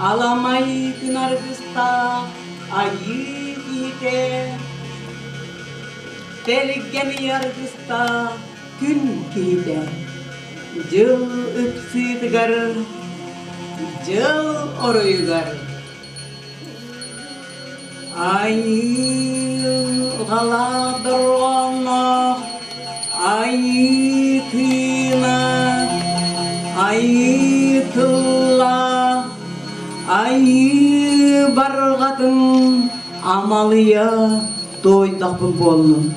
Alamayı nargısta ayı gide Dergen yargısta gün gide Jıl öpsüdgar Jıl oruygar Ayı galadırana Ayı kıyına Ayı tılla Ayı bargadın amalıya doydakı bolun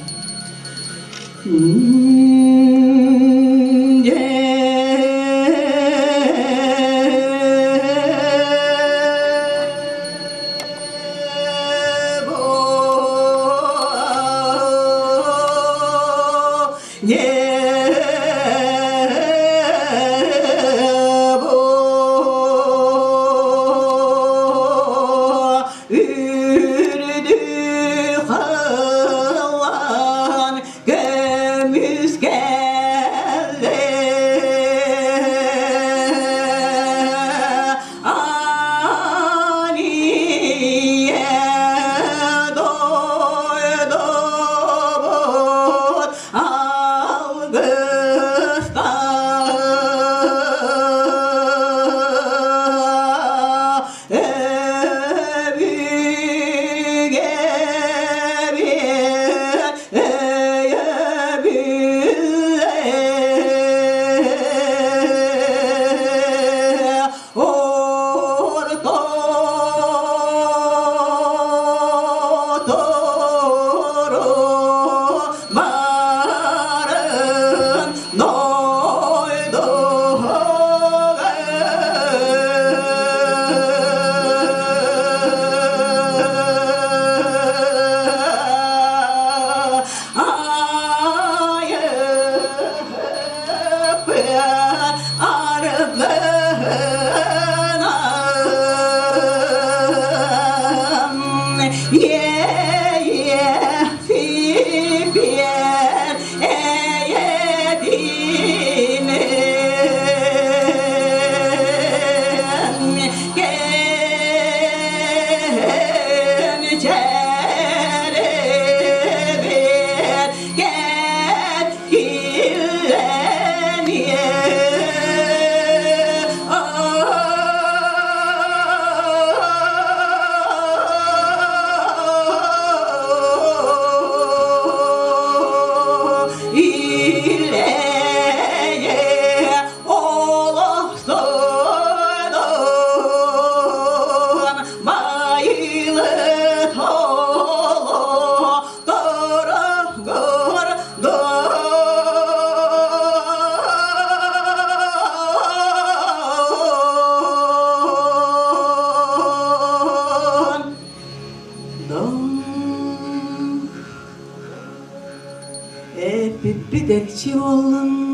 Bidekçi oldum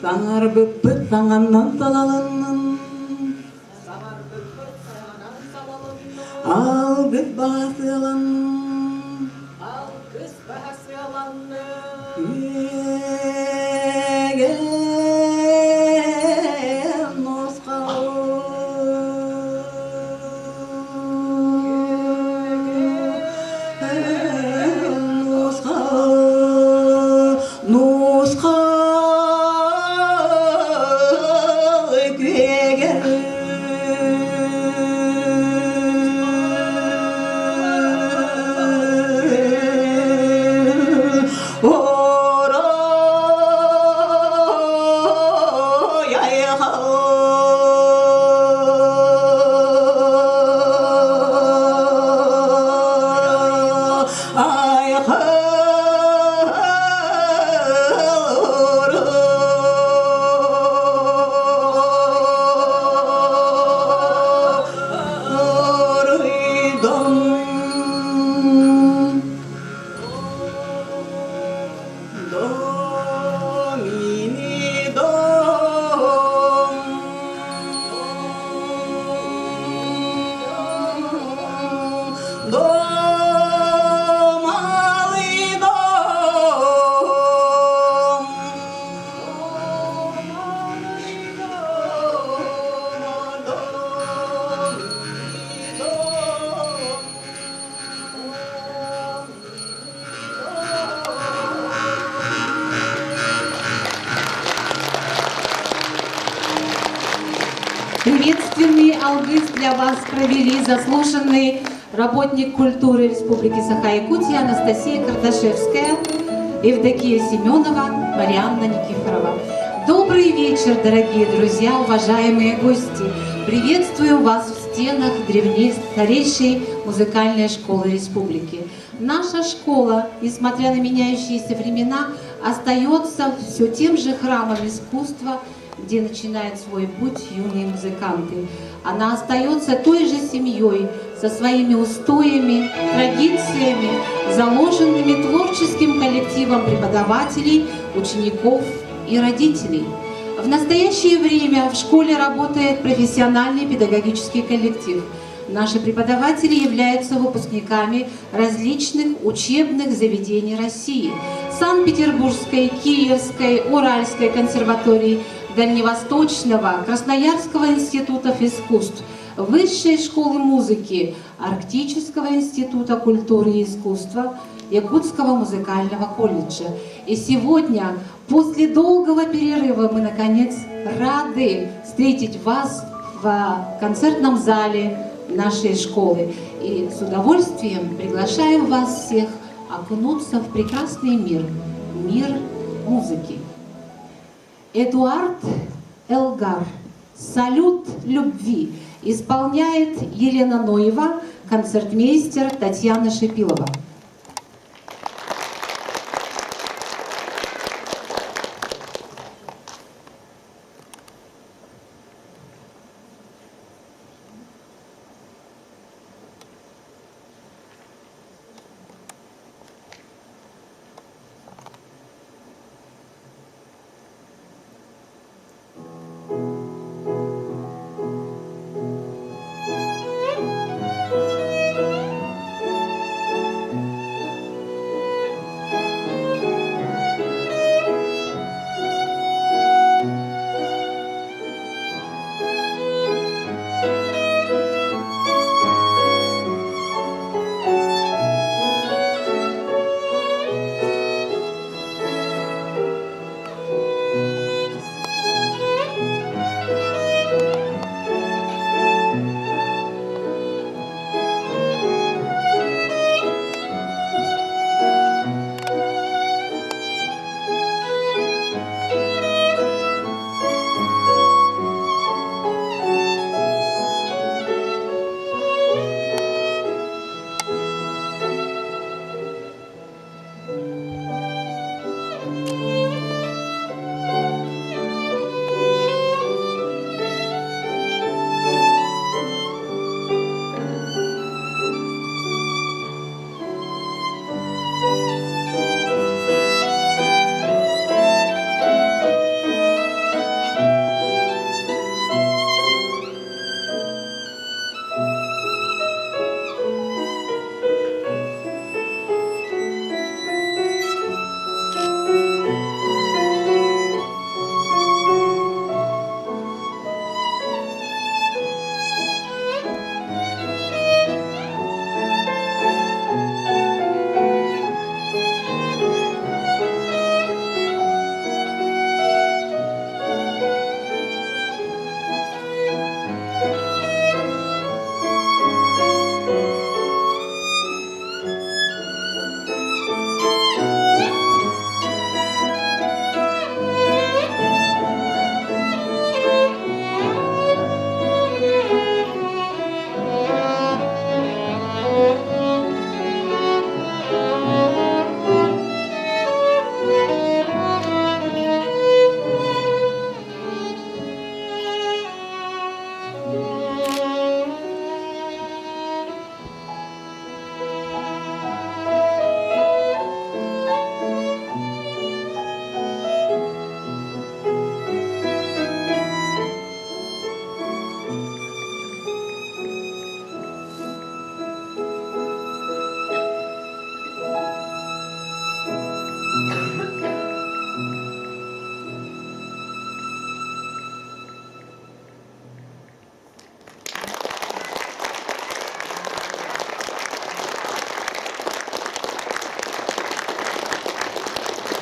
Sanar bıppıt sanandan salalının Al kız bahası alanın Gel Moskova Приветственный алгыс для вас провели заслуженный работник культуры Республики Саха-Якутия Анастасия Карташевская, Евдокия Семенова, Марианна Никифорова. Добрый вечер, дорогие друзья, уважаемые гости! Приветствую вас в стенах старейшей музыкальной школы республики. Наша школа, несмотря на меняющиеся времена, остается все тем же храмом искусства, где начинают свой путь юные музыканты. Она остается той же семьей, со своими устоями, традициями, заложенными творческим коллективом преподавателей, учеников и родителей. В настоящее время в школе работает профессиональный педагогический коллектив. Наши преподаватели являются выпускниками различных учебных заведений России: Санкт-Петербургской, Киевской, Уральской консерватории, Дальневосточного, Красноярского институтов искусств, Высшей школы музыки, Арктического института культуры и искусства, Якутского музыкального колледжа. И сегодня, после долгого перерыва, мы, наконец, рады встретить вас в концертном зале нашей школы. И с удовольствием приглашаем вас всех окунуться в прекрасный мир, мир музыки. Эдуард Элгар «Салют любви» исполняет Елена Ноева, концертмейстер Татьяна Шипилова.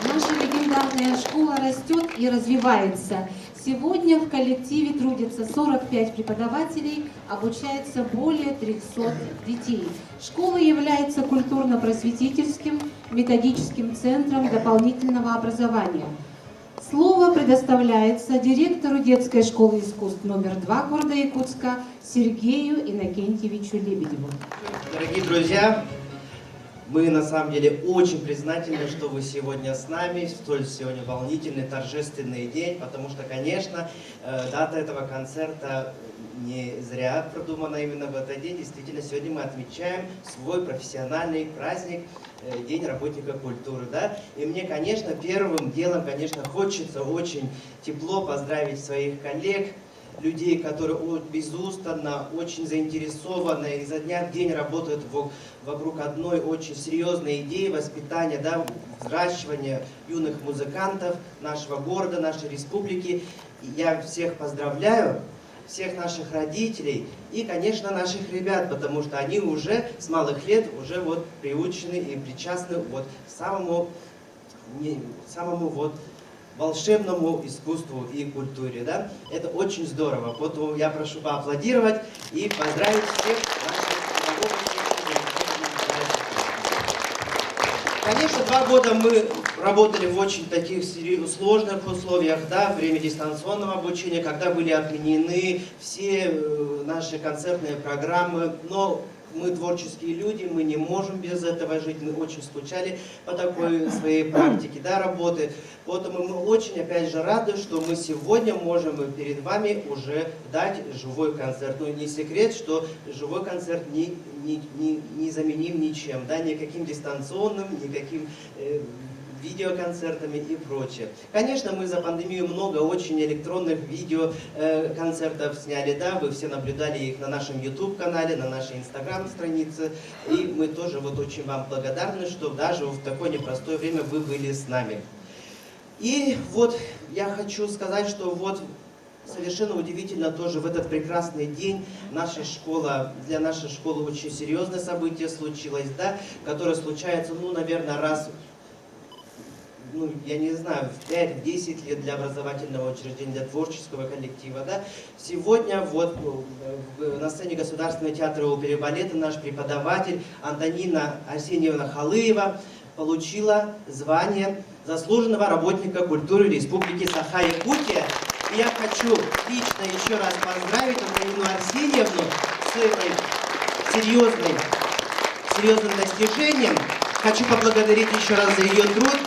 Наша легендарная школа растет и развивается. Сегодня в коллективе трудятся 45 преподавателей, обучается более 300 детей. Школа является культурно-просветительским методическим центром дополнительного образования. Слово предоставляется директору детской школы искусств номер 2 города Якутска Сергею Иннокентьевичу Лебедеву. Дорогие друзья, мы на самом деле очень признательны, что вы сегодня с нами, в столь сегодня волнительный, торжественный день, потому что, конечно, дата этого концерта не зря продумана именно в этот день. Действительно, сегодня мы отмечаем свой профессиональный праздник, День работника культуры. Да? И мне, конечно, первым делом, конечно, хочется очень тепло поздравить своих коллег, людей, которые безустанно, очень заинтересованы, изо дня в день работают вокруг одной очень серьезной идеи воспитания, да, взращивания юных музыкантов нашего города, нашей республики. Я всех поздравляю, всех наших родителей и, конечно, наших ребят, потому что они уже с малых лет уже вот приучены и причастны вот к самому вот волшебному искусству и культуре, да? Это очень здорово. Поэтому я прошу поаплодировать и поздравить всех наших педагогов. Конечно, 2 года мы работали в очень таких сложных условиях, да, время дистанционного обучения, когда были отменены все наши концертные программы, но мы творческие люди, мы не можем без этого жить, мы очень скучали по такой своей практике, да, работы. Поэтому мы очень, опять же, рады, что мы сегодня можем перед вами уже дать живой концерт. Ну, не секрет, что живой концерт не заменим ничем, да, никаким дистанционным, никаким видеоконцертами и прочее. Конечно, мы за пандемию много очень электронных видеоконцертов сняли, да, вы все наблюдали их на нашем YouTube-канале, на нашей Instagram-странице, и мы тоже вот очень вам благодарны, что даже в такое непростое время вы были с нами. И вот я хочу сказать, что вот совершенно удивительно тоже в этот прекрасный день для нашей школы очень серьезное событие случилось, да, которое случается, ну, наверное, раз, ну, я не знаю, в 5-10 лет для образовательного учреждения, для творческого коллектива, да. Сегодня вот на сцене Государственного театра оперы и балета наш преподаватель Антонина Арсеньевна Халыева получила звание заслуженного работника культуры Республики Саха-Якутия. И я хочу лично еще раз поздравить Антонину Арсеньевну с этим серьезным достижением. Хочу поблагодарить еще раз за ее труд.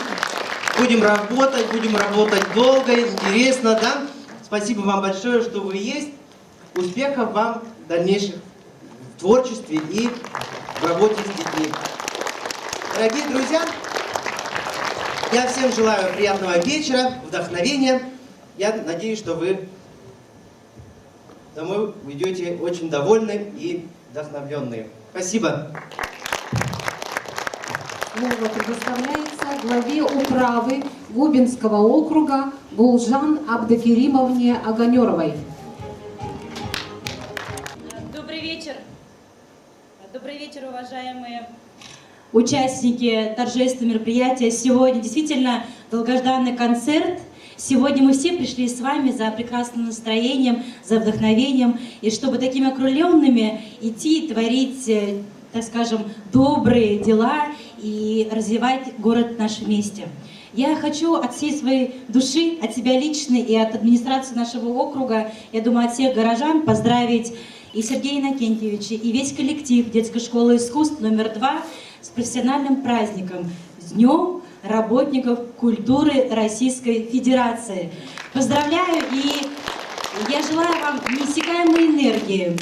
Будем работать долго, интересно, да? Спасибо вам большое, что вы есть. Успехов вам в дальнейшем в творчестве и в работе с детьми. Дорогие друзья, я всем желаю приятного вечера, вдохновения. Я надеюсь, что вы домой уйдете очень довольны и вдохновленные. Спасибо. Слово предоставляется главе управы Губинского округа Гулжан Абдакеримовне Оганеровой. Добрый вечер. Добрый вечер, уважаемые участники торжественного мероприятия. Сегодня действительно долгожданный концерт. Сегодня мы все пришли с вами за прекрасным настроением, за вдохновением, и чтобы такими окрыленными идти и творить, так скажем, добрые дела и развивать город наш вместе. Я хочу от всей своей души, от себя лично и от администрации нашего округа, я думаю, от всех горожан поздравить и Сергея Иннокентьевича, и весь коллектив детской школы искусств номер 2 с профессиональным праздником, с Днем работников культуры Российской Федерации. Поздравляю, и я желаю вам неиссякаемой энергии,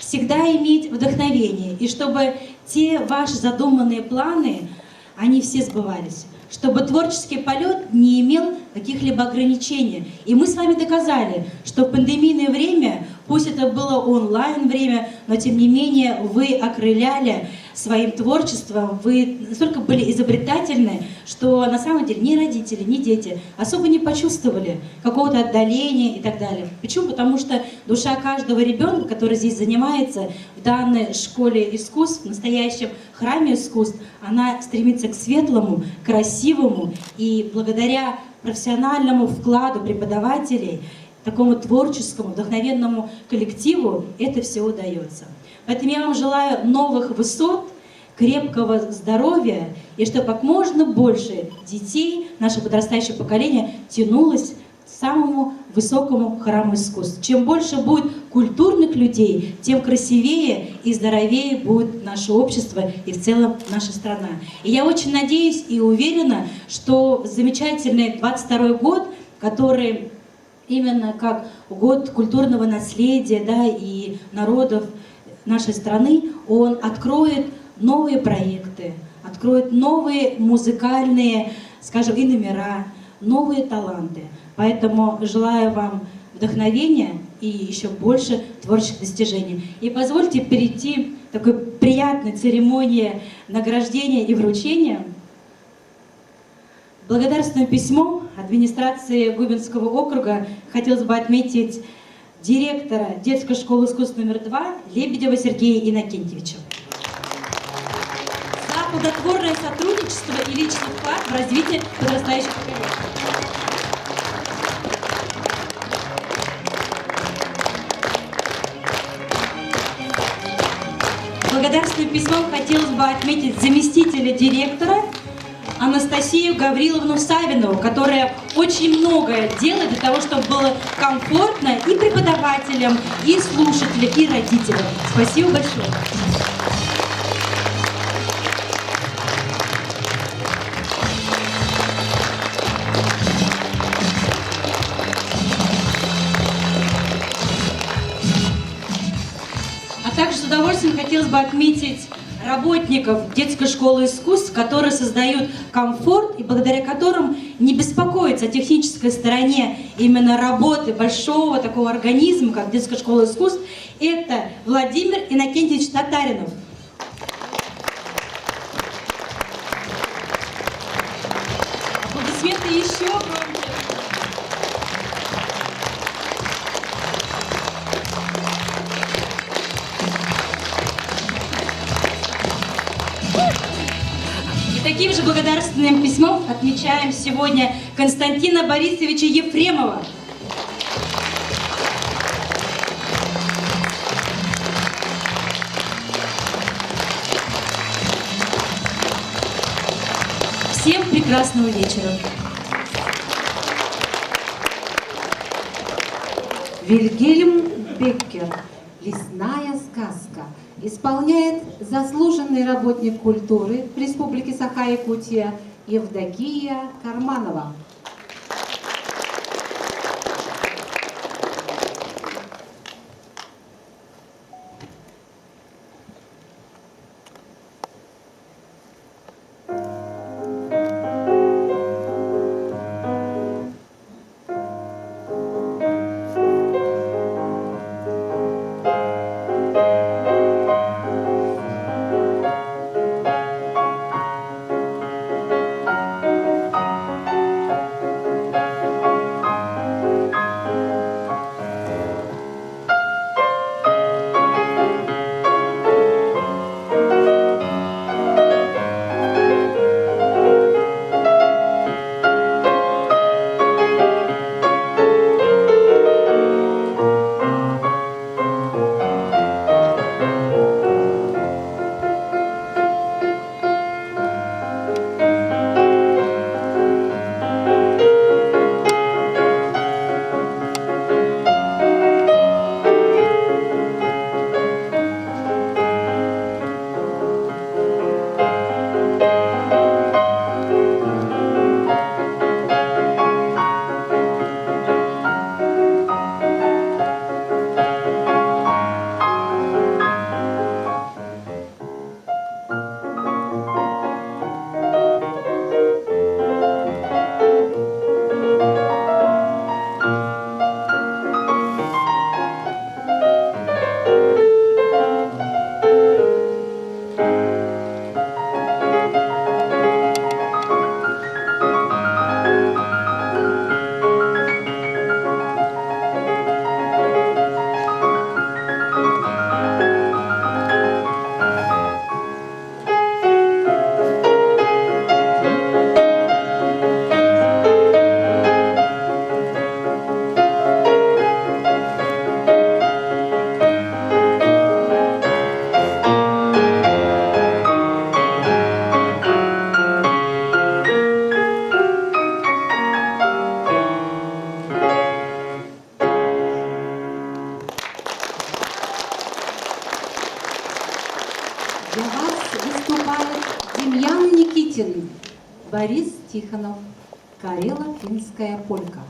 всегда иметь вдохновение, и чтобы те ваши задуманные планы, они все сбывались, чтобы творческий полет не имел каких-либо ограничений. И мы с вами доказали, что в пандемийное время, пусть это было онлайн время, но тем не менее вы окрыляли своим творчеством, вы настолько были изобретательны, что на самом деле ни родители, ни дети особо не почувствовали какого-то отдаления и так далее. Почему? Потому что душа каждого ребенка, который здесь занимается в данной школе искусств, в настоящем храме искусств, она стремится к светлому, красивому, и благодаря профессиональному вкладу преподавателей такому творческому, вдохновенному коллективу это все удается. Поэтому я вам желаю новых высот, крепкого здоровья, и чтобы как можно больше детей, наше подрастающее поколение, тянулось к самому высокому храму искусств. Чем больше будет культурных людей, тем красивее и здоровее будет наше общество и в целом наша страна. И я очень надеюсь и уверена, что замечательный 22-й год, который именно как год культурного наследия, да, и народов нашей страны, он откроет новые проекты, откроет новые музыкальные, скажем, и номера, новые таланты. Поэтому желаю вам вдохновения и еще больше творческих достижений. И позвольте перейти к такой приятной церемонии награждения и вручения. Благодарственным письмом администрации Губинского округа хотелось бы отметить директора детской школы искусств номер 2 Лебедева Сергея Иннокентьевича за плодотворное сотрудничество и личный вклад в развитие подрастающих поколений. Благодарственным письмом хотелось бы отметить заместителя директора Анастасию Гавриловну Савинову, которая очень многое делает для того, чтобы было комфортно и преподавателям, и слушателям, и родителям. Спасибо большое. А также с удовольствием хотелось бы отметить работников детской школы искусств, которые создают комфорт и благодаря которым не беспокоиться о технической стороне именно работы большого такого организма, как детская школа искусств, это Владимир Иннокентьевич Татаринов. Аплодисменты еще громче. И таким же благодарственным письмом отмечаем сегодня Константина Борисовича Ефремова. Всем прекрасного вечера. Вильгельм Беккер «Лесная сказка» исполняет заслуженный работник культуры Республики Саха-Якутия Евдокия Карманова. Песен Борис Тихонов. Карело-финская полька.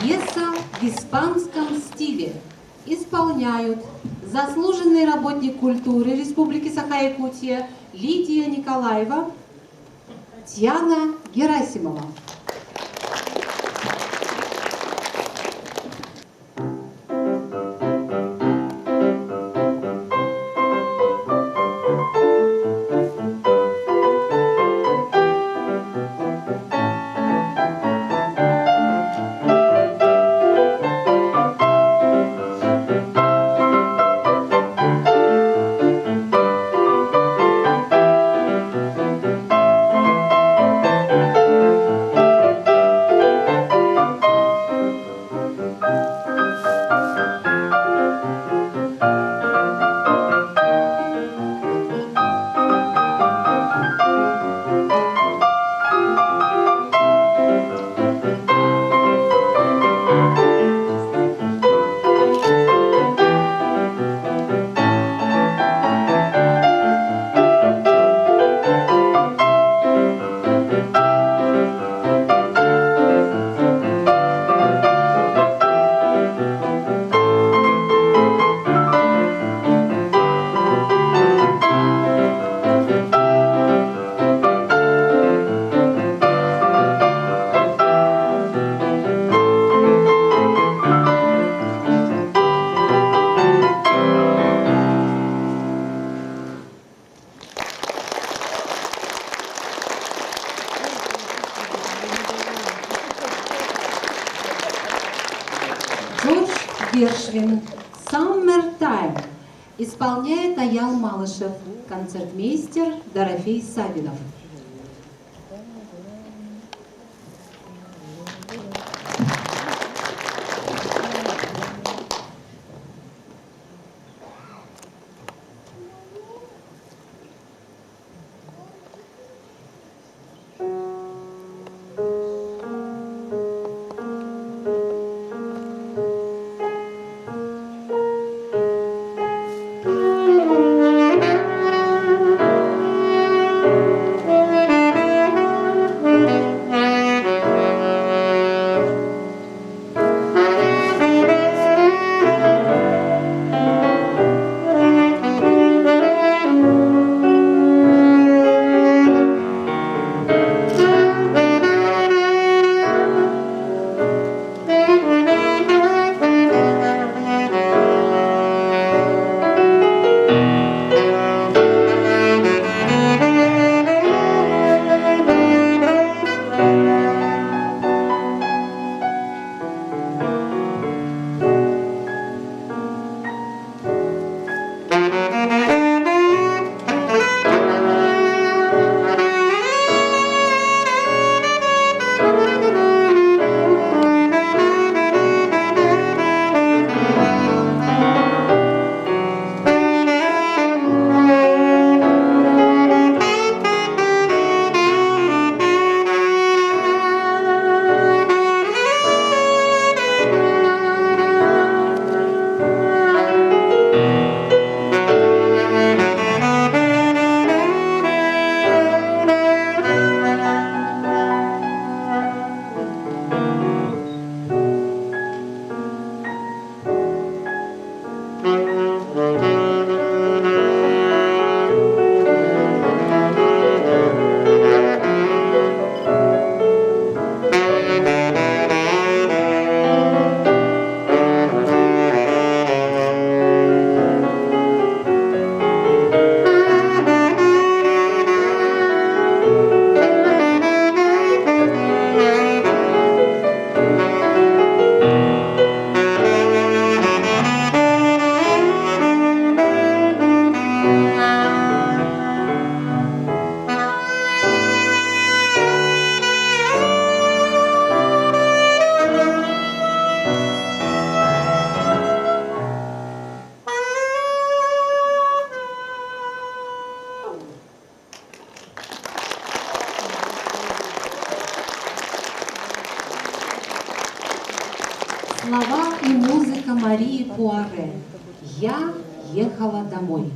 Пьеса в испанском стиле. Исполняют заслуженный работник культуры Республики Саха-Якутия Лидия Николаева, Татьяна Герасимова. Гершвин «Summertime» исполняет Аял Малышев, концертмейстер Дорофей Савинов. Слова и музыка Марии Пуаре. «Я ехала домой».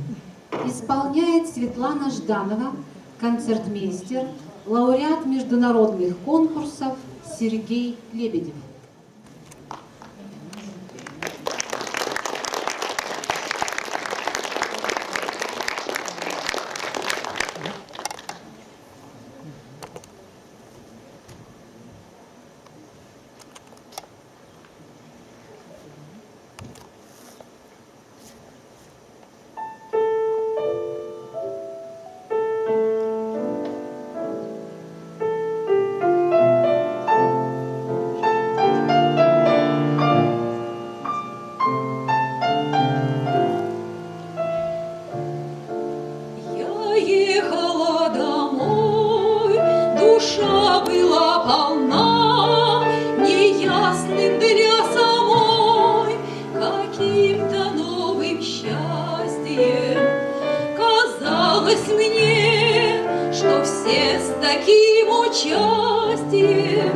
Исполняет Светлана Жданова, концертмейстер, лауреат международных конкурсов Сергей Лебедев. Ехала домой, душа была полна неясным для самой каким-то новым счастьем. Казалось мне, что все с таким участием,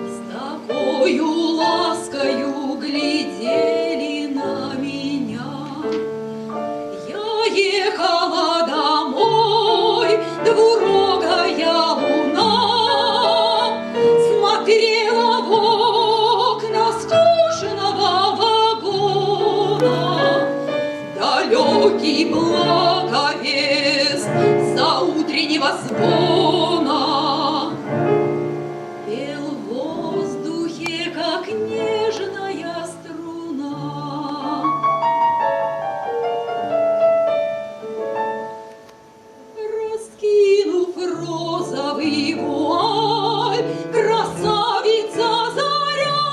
с такою ласкою глядели на меня. Я ехала домой, двурогая луна смотрела в окна скучного вагона. Далекий благовест заутреннего звона пел в воздухе, как нежная струна. Раскинув розовый вуаль, красавица заря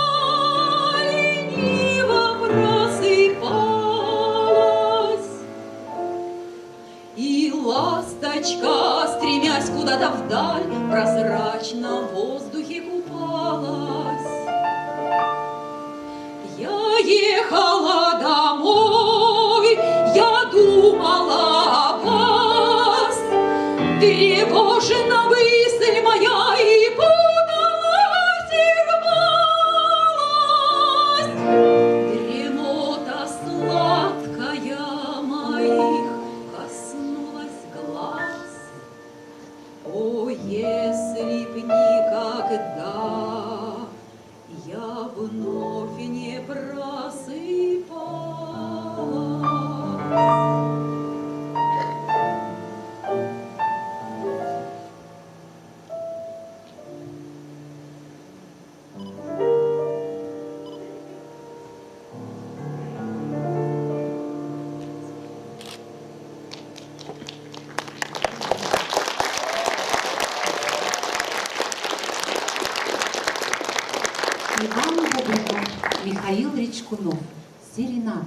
лениво просыпалась. И ласточка, стремясь куда-то вдаль, в прозрачном воздухе купалась. Я ехала домой, я думала о вас. Тревожена мысль моя и путалась, и рвалась. Дремота сладкая моих коснулась глаз. О, если б никогда я вновь не просыпалась. Иван Бубликов, Михаил Речкунов. Серенада.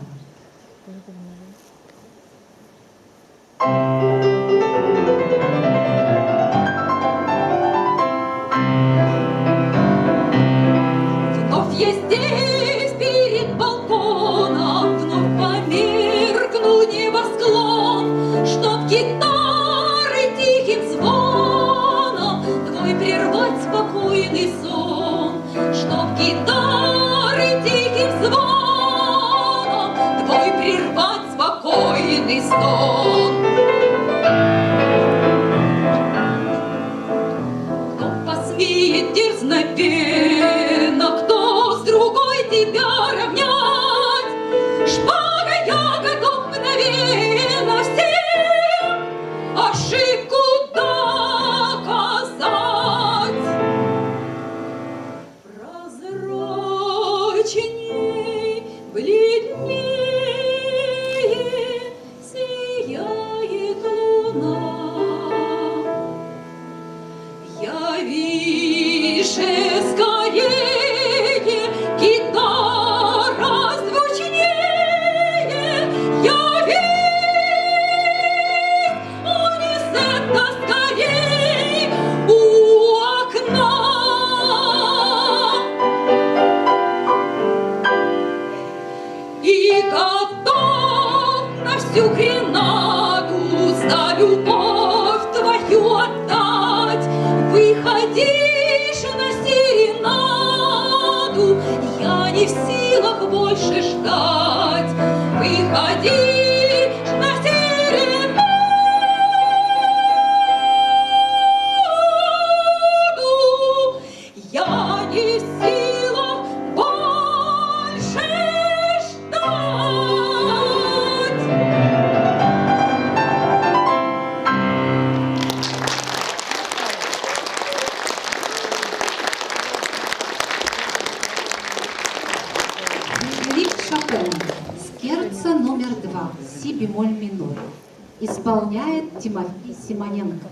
Вновь я здесь перед балконом, вновь померкнул небосклон, чтоб гитары тихим звоном твой прервать спокойный сон, чтоб гитары тихим звоном твой прервать спокойный сон. Кто посмеет дерзновенно, кто с другой тебя равнять? Шпага, я готов мгновенно всем ошибку доказать. Прозрачней, бледнее сияет луна. Явише скорее, гитара звучнее, явись, унесет-то скорей у окна. И готов на всю гренаду за любовь твою отдать. Выходишь на серенаду, я не в силах исполняет Тимофей Симоненко.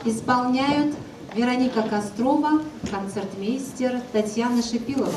Исполняют Вероника Кострова, концертмейстер Татьяна Шипилова.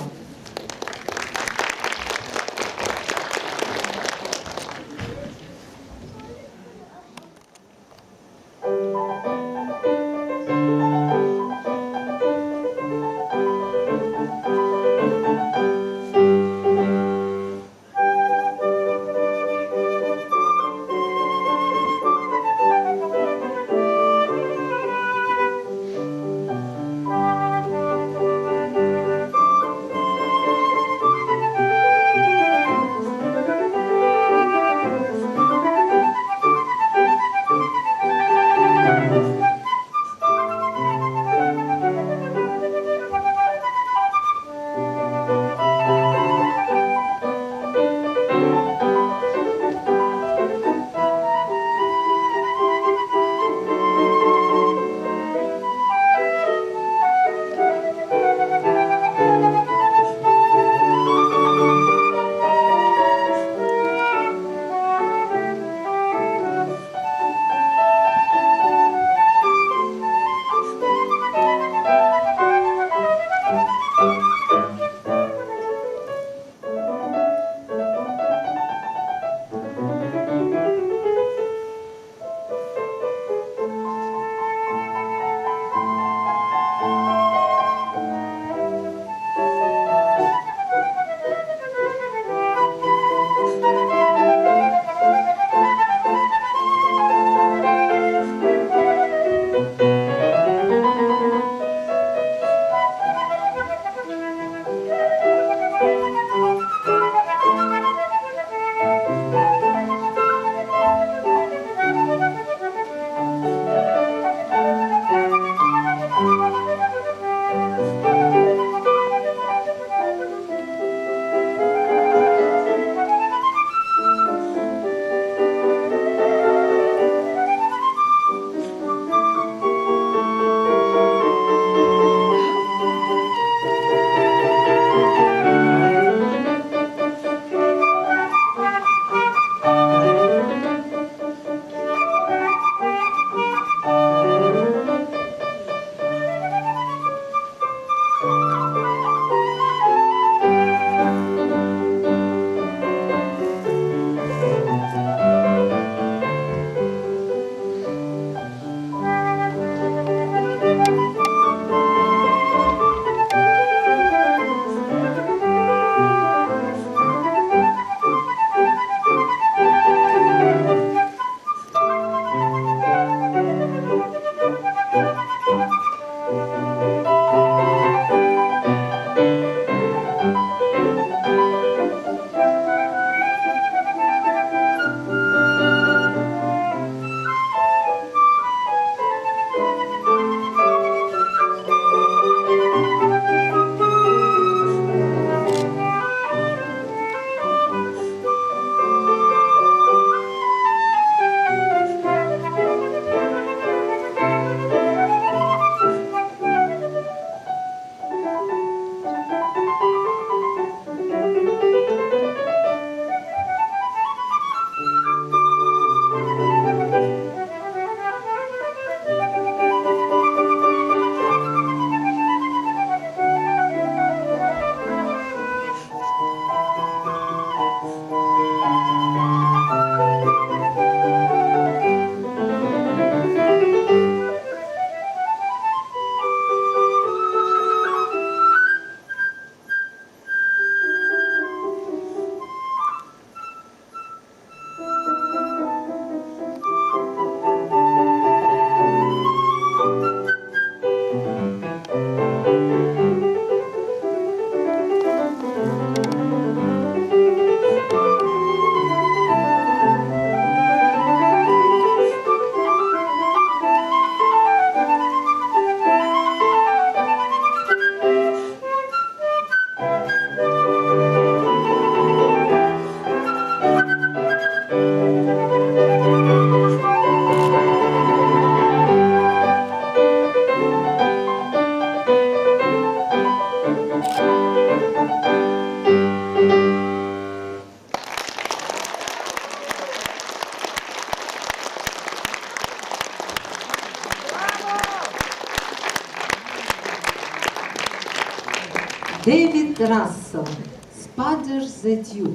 Дэвид Рассел, Spudger the Dew,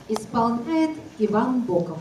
исполняет Иван Боков.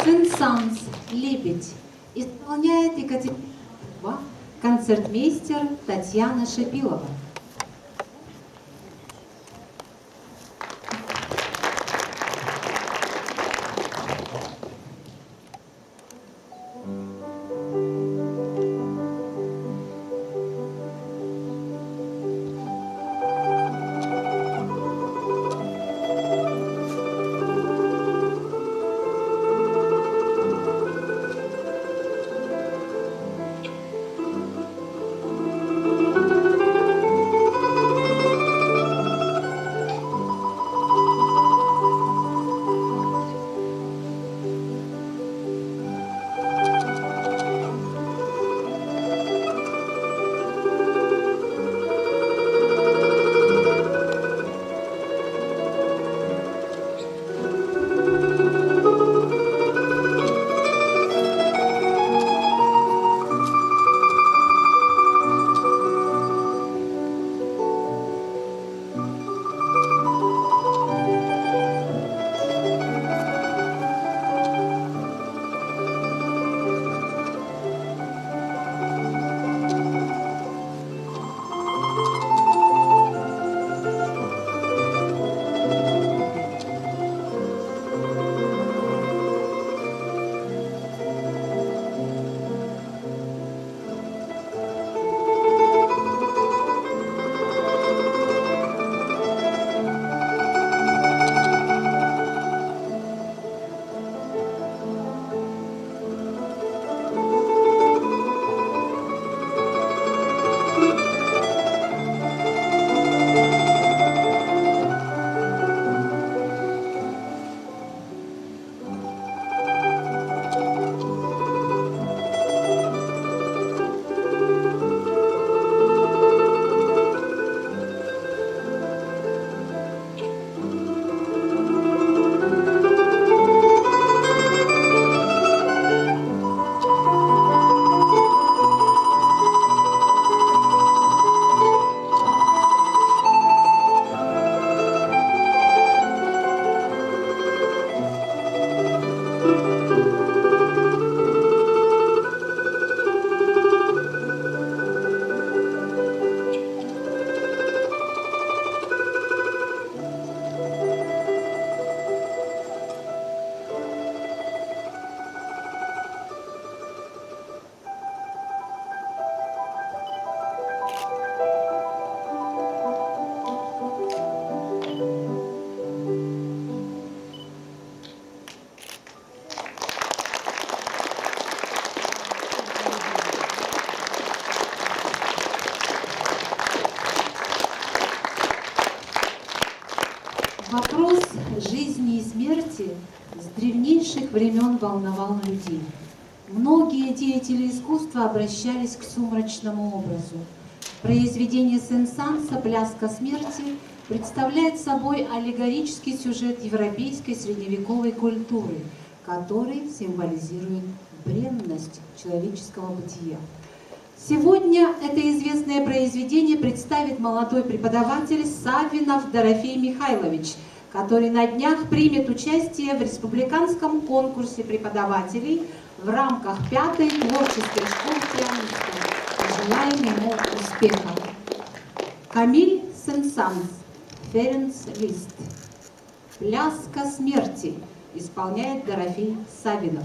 Сен-Санс, Лебедь, исполняет Екатерина, концертмейстер Татьяна Шипилова. Вопрос жизни и смерти с древнейших времен волновал людей. Многие деятели искусства обращались к сумрачному образу. Произведение Сен-Санса «Пляска смерти» представляет собой аллегорический сюжет европейской средневековой культуры, который символизирует бренность человеческого бытия. Сегодня это известное произведение представит молодой преподаватель Савинов Дорофей Михайлович, который на днях примет участие в республиканском конкурсе преподавателей в рамках 5-й творческой школы пианистов. Желаем ему успеха. Камиль Сен-Санс, Ференц Лист. «Пляска смерти» исполняет Дорофей Савинов.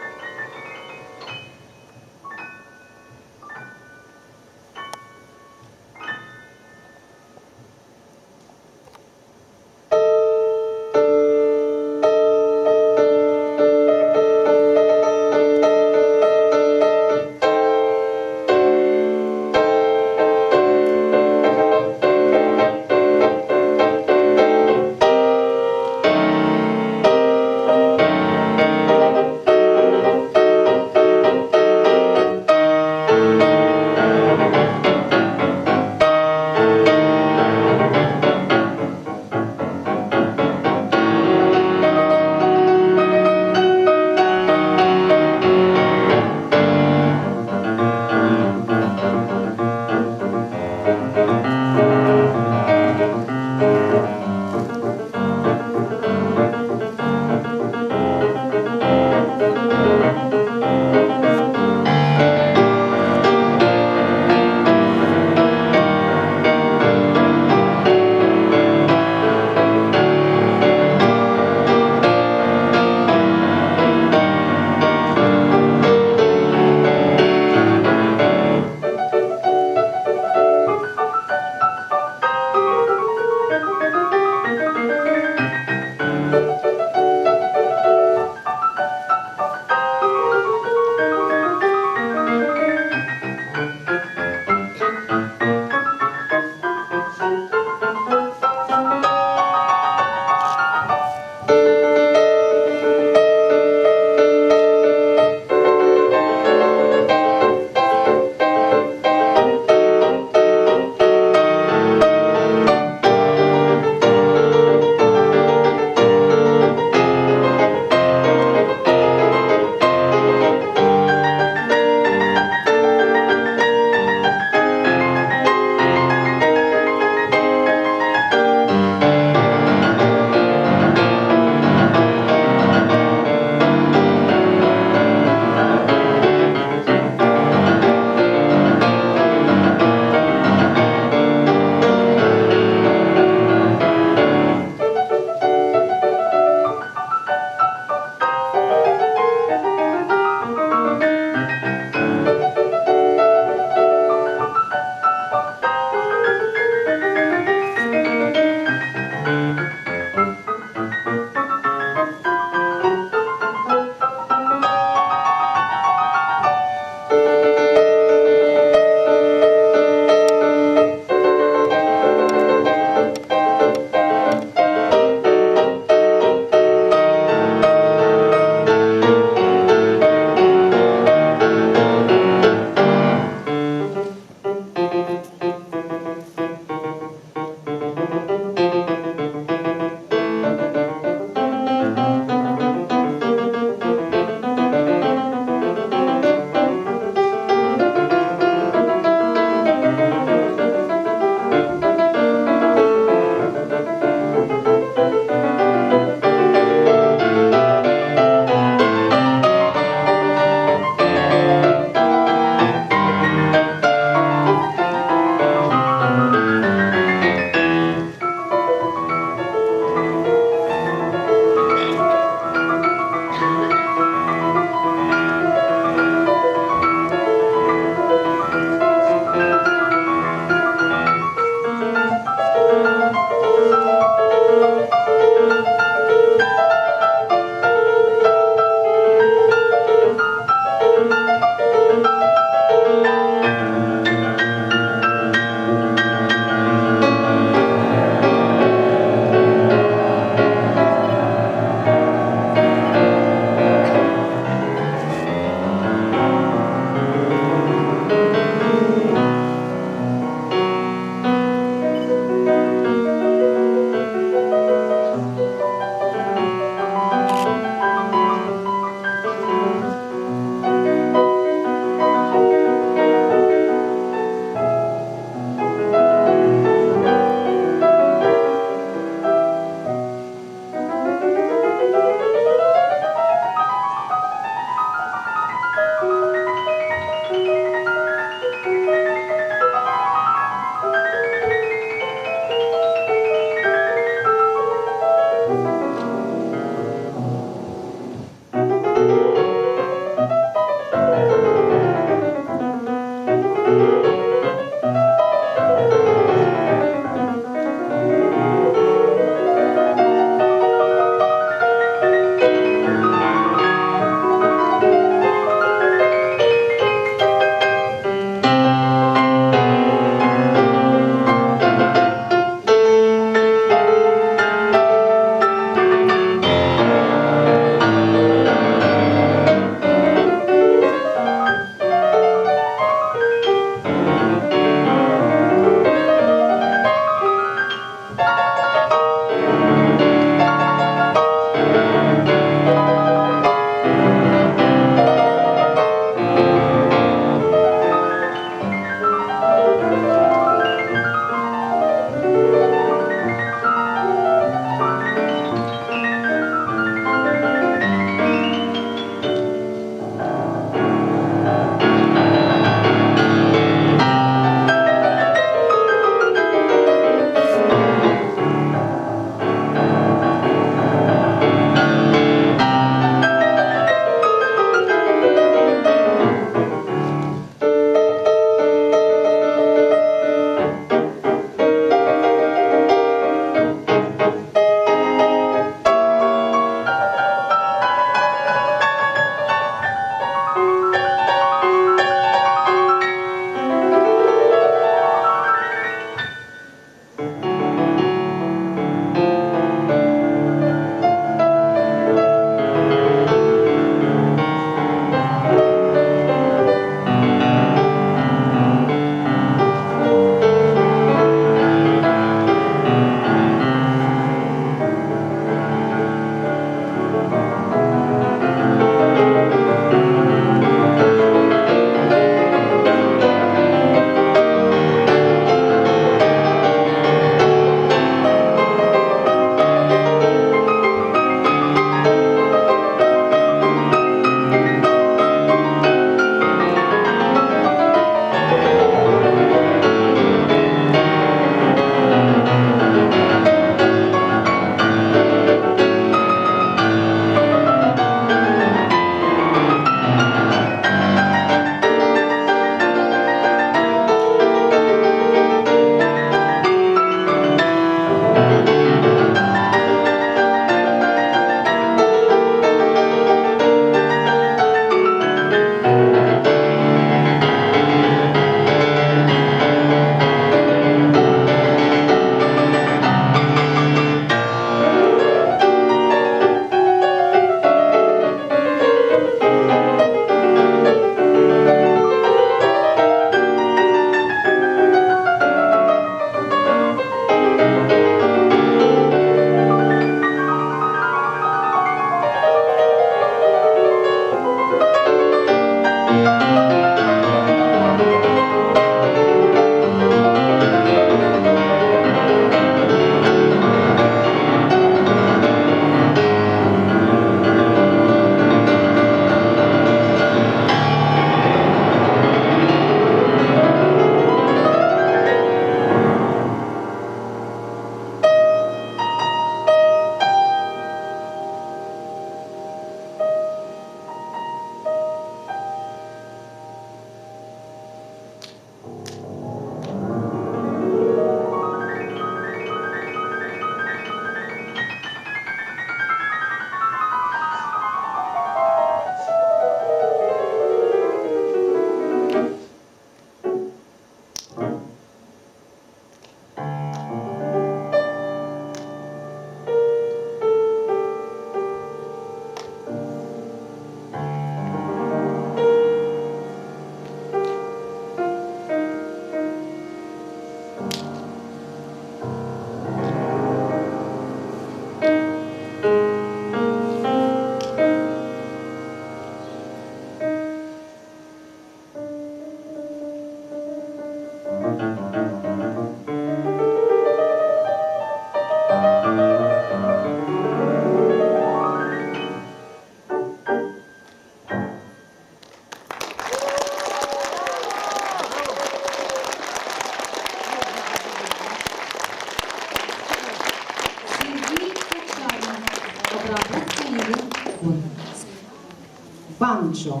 Банджо.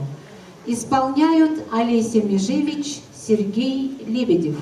Исполняют Олеся Межевич, Сергей Лебедев.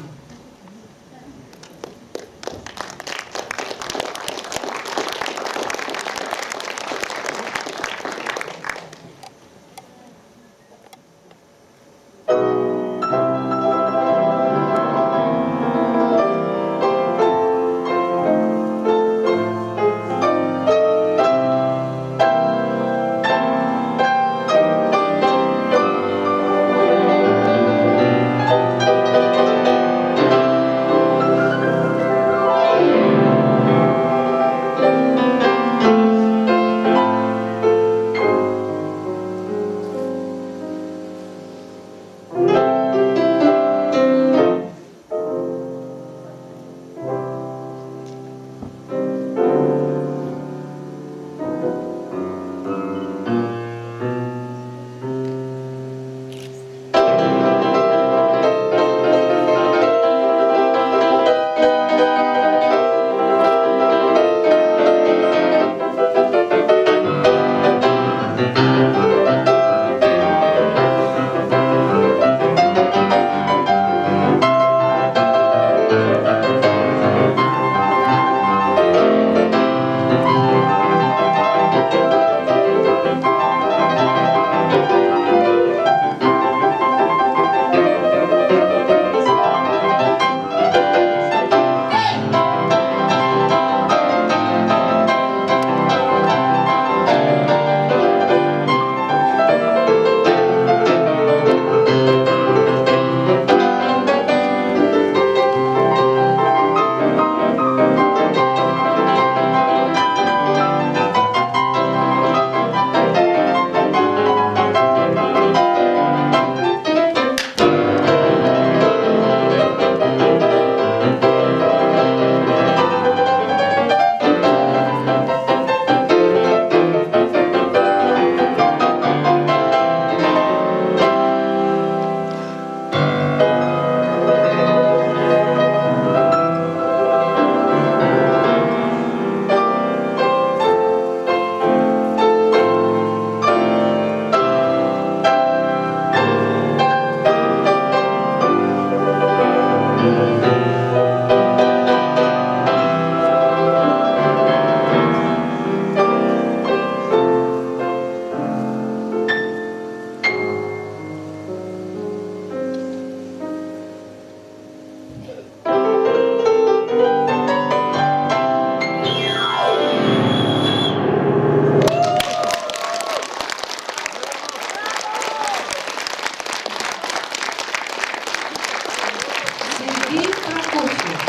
Сергей Прокофьев.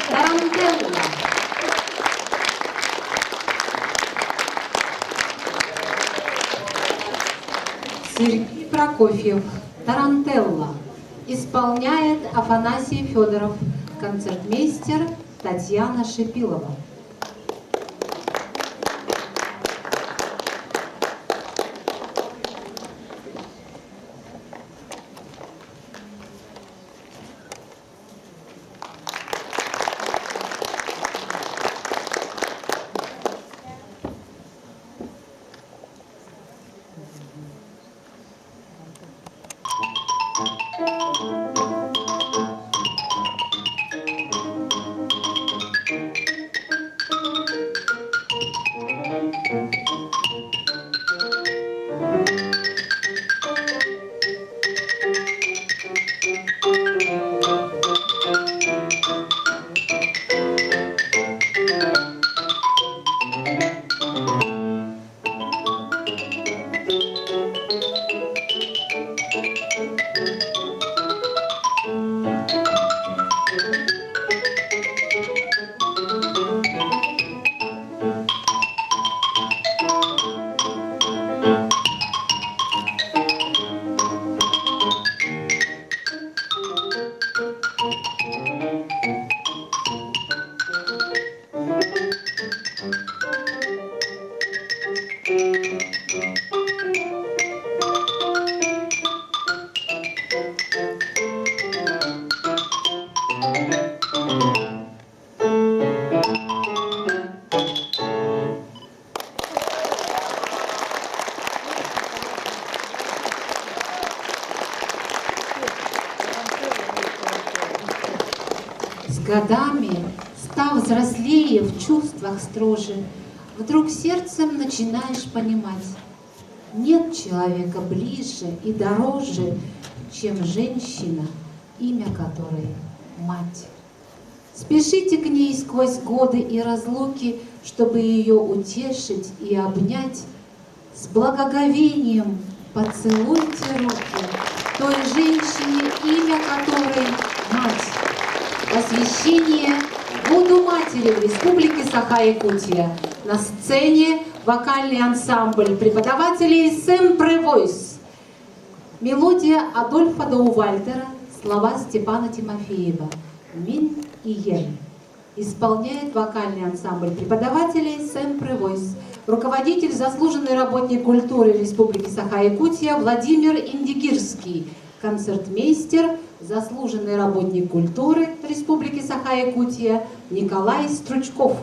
Тарантелла. Сергей Прокофьев. Тарантелла. Исполняет Афанасий Федоров. Концертмейстер Татьяна Шипилова. годами, став взрослее, в чувствах строже, вдруг сердцем начинаешь понимать, нет человека ближе и дороже, чем женщина, имя которой мать. Спешите к ней сквозь годы и разлуки, чтобы ее утешить и обнять. С благоговением поцелуйте руки той женщине, имя которой мать. Посвящение Году матери в Республике Саха-Якутия. На сцене вокальный ансамбль преподавателей Sempre Voice. Мелодия Адольфа Даувальтера, слова Степана Тимофеева. Мин и Ен. Исполняет вокальный ансамбль преподавателей Sempre Voice. Руководитель, заслуженный работник культуры Республики Саха-Якутия Владимир Индигирский. Концертмейстер, заслуженный работник культуры Республики Саха-Якутия Николай Стручков.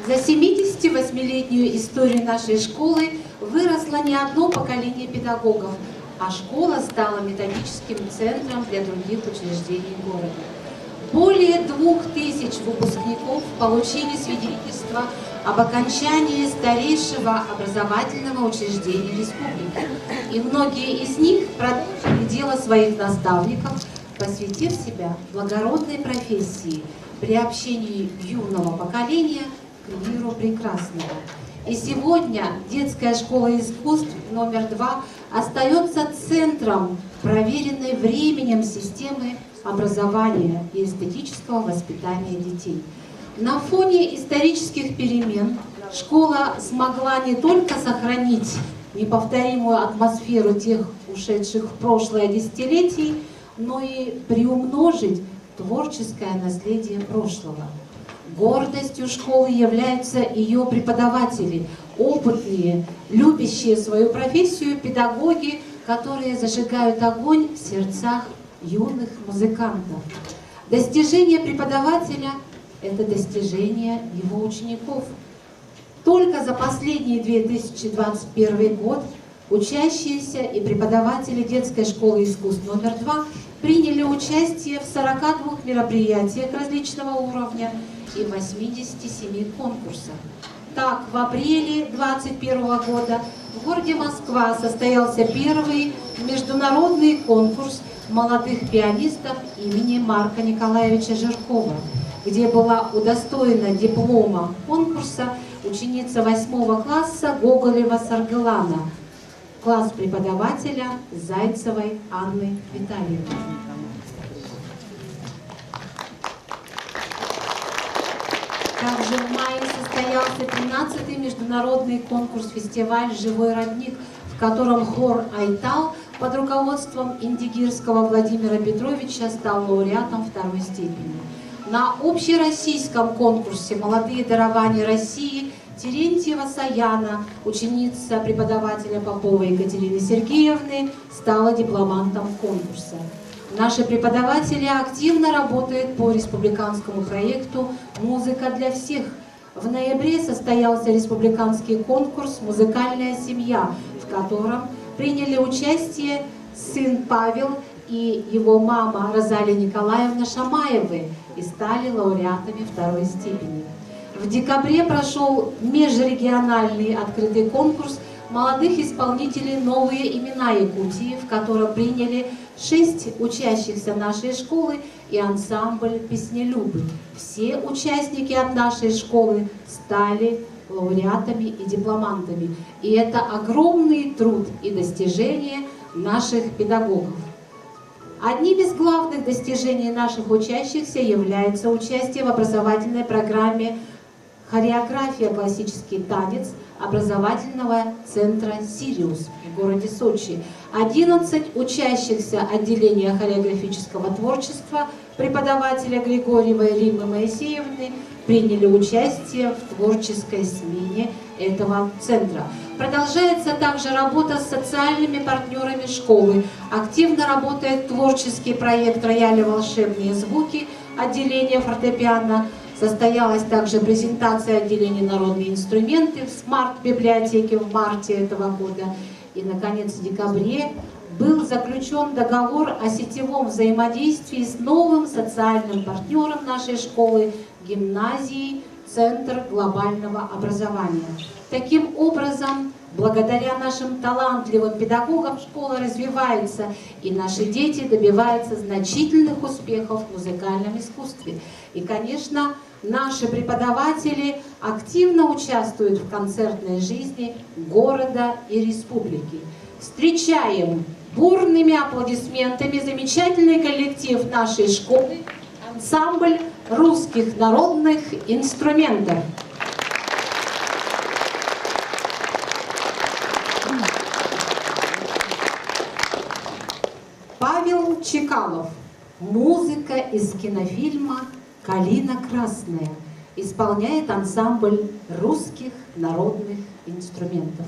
За 78-летнюю историю нашей школы выросло не одно поколение педагогов, а школа стала методическим центром для других учреждений города. Более 2000 выпускников получили свидетельство об окончании старейшего образовательного учреждения республики. И многие из них продолжили дело своих наставников, посвятив себя благородной профессии, приобщению юного поколения к миру прекрасного. И сегодня детская школа искусств номер 2 остается центром проверенной временем системы образования и эстетического воспитания детей. На фоне исторических перемен школа смогла не только сохранить неповторимую атмосферу тех ушедших в прошлое десятилетий, но и приумножить творческое наследие прошлого. Гордостью школы являются ее преподаватели, опытные, любящие свою профессию педагоги, которые зажигают огонь в сердцах юных музыкантов. Достижение преподавателя – это достижение его учеников. Только за последний 2021 год Учащиеся и преподаватели детской школы искусств номер 2 приняли участие в 42 мероприятиях различного уровня и 87 конкурсах. Так, в апреле 2021 года в городе Москва состоялся первый международный конкурс молодых пианистов имени Марка Николаевича Жиркова, где была удостоена диплома конкурса ученица 8 класса Гоголева-Саргелана, класс преподавателя Зайцевой Анны Витальевны. Также в мае состоялся 13-й международный конкурс-фестиваль «Живой родник», в котором хор «Айтал» под руководством индигирского Владимира Петровича стал лауреатом второй степени. На общероссийском конкурсе «Молодые дарования России» Терентьева Саяна, ученица преподавателя Поповой Екатерины Сергеевны, стала дипломантом конкурса. Наши преподаватели активно работают по республиканскому проекту «Музыка для всех». В ноябре состоялся республиканский конкурс «Музыкальная семья», в котором приняли участие сын Павел и его мама Розалия Николаевна Шамаевы и стали лауреатами второй степени. В декабре прошел межрегиональный открытый конкурс молодых исполнителей «Новые имена Якутии», в котором приняли 6 учащихся нашей школы и ансамбль «Песнелюбы». Все участники от нашей школы стали лауреатами и дипломантами. И это огромный труд и достижения наших педагогов. Одним из главных достижений наших учащихся является участие в образовательной программе «Хореография. Классический танец» образовательного центра «Сириус» в городе Сочи. 11 учащихся отделения хореографического творчества преподавателя Григорьева и Риммы Моисеевны приняли участие в творческой смене этого центра. Продолжается также работа с социальными партнерами школы. Активно работает творческий проект «Рояля. Волшебные звуки» отделения фортепиано. Состоялась также презентация отделения «Народные инструменты» в смарт-библиотеке в марте этого года. И, наконец, в декабре был заключен договор о сетевом взаимодействии с новым социальным партнером нашей школы, гимназией «Центр глобального образования». Таким образом, благодаря нашим талантливым педагогам школа развивается, и наши дети добиваются значительных успехов в музыкальном искусстве. И, конечно, наши преподаватели активно участвуют в концертной жизни города и республики. Встречаем бурными аплодисментами замечательный коллектив нашей школы, ансамбль русских народных инструментов. Павел Чекалов. Музыка из кинофильма «Калина красная» исполняет ансамбль русских народных инструментов.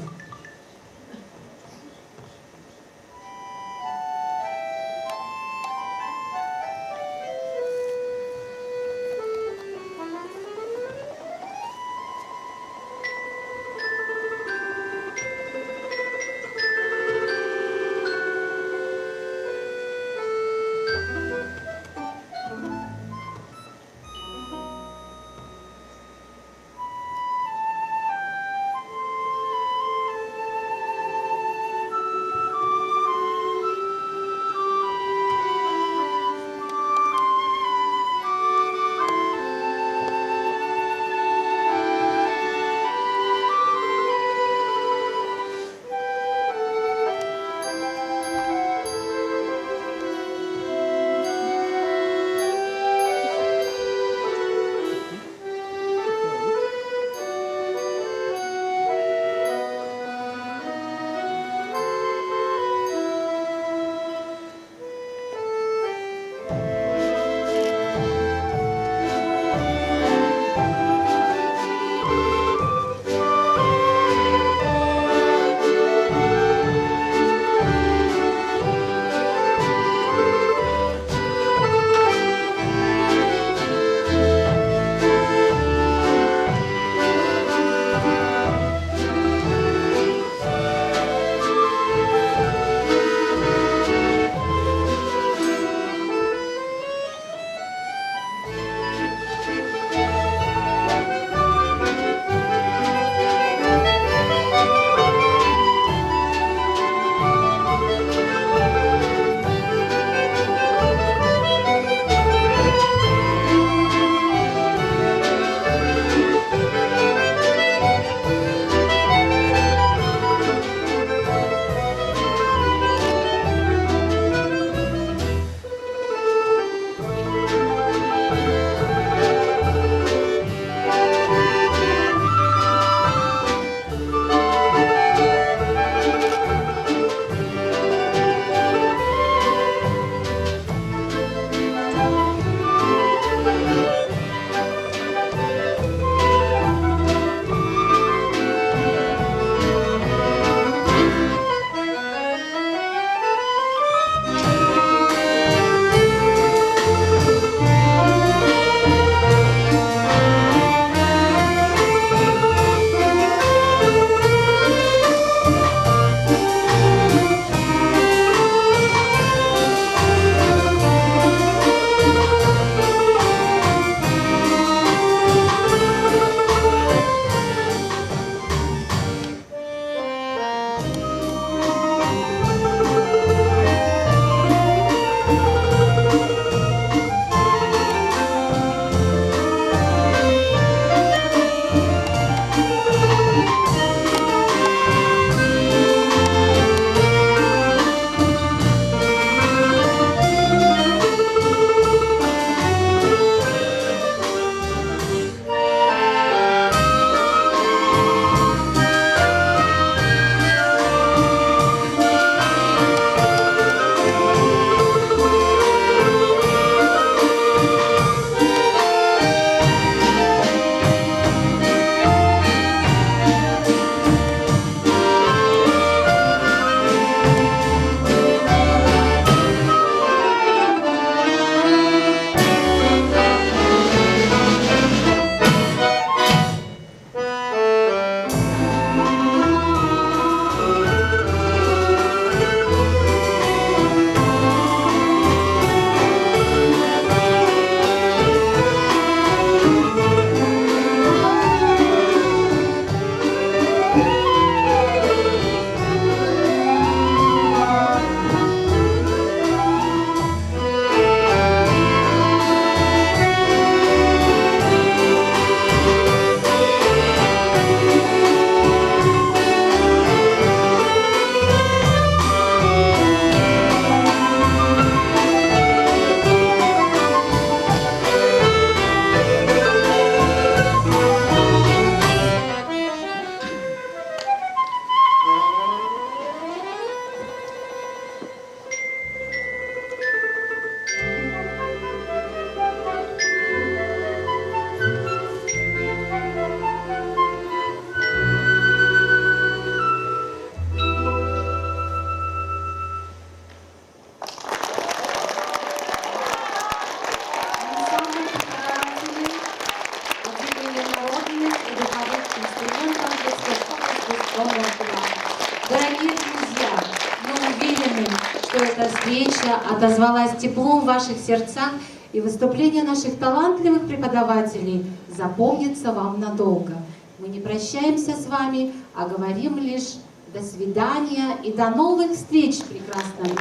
что эта встреча отозвалась теплом в ваших сердцах, и выступление наших талантливых преподавателей запомнится вам надолго. Мы не прощаемся с вами, а говорим лишь до свидания и до новых встреч в прекрасном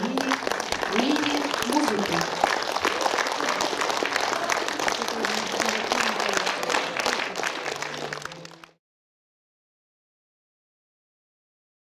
мире музыки.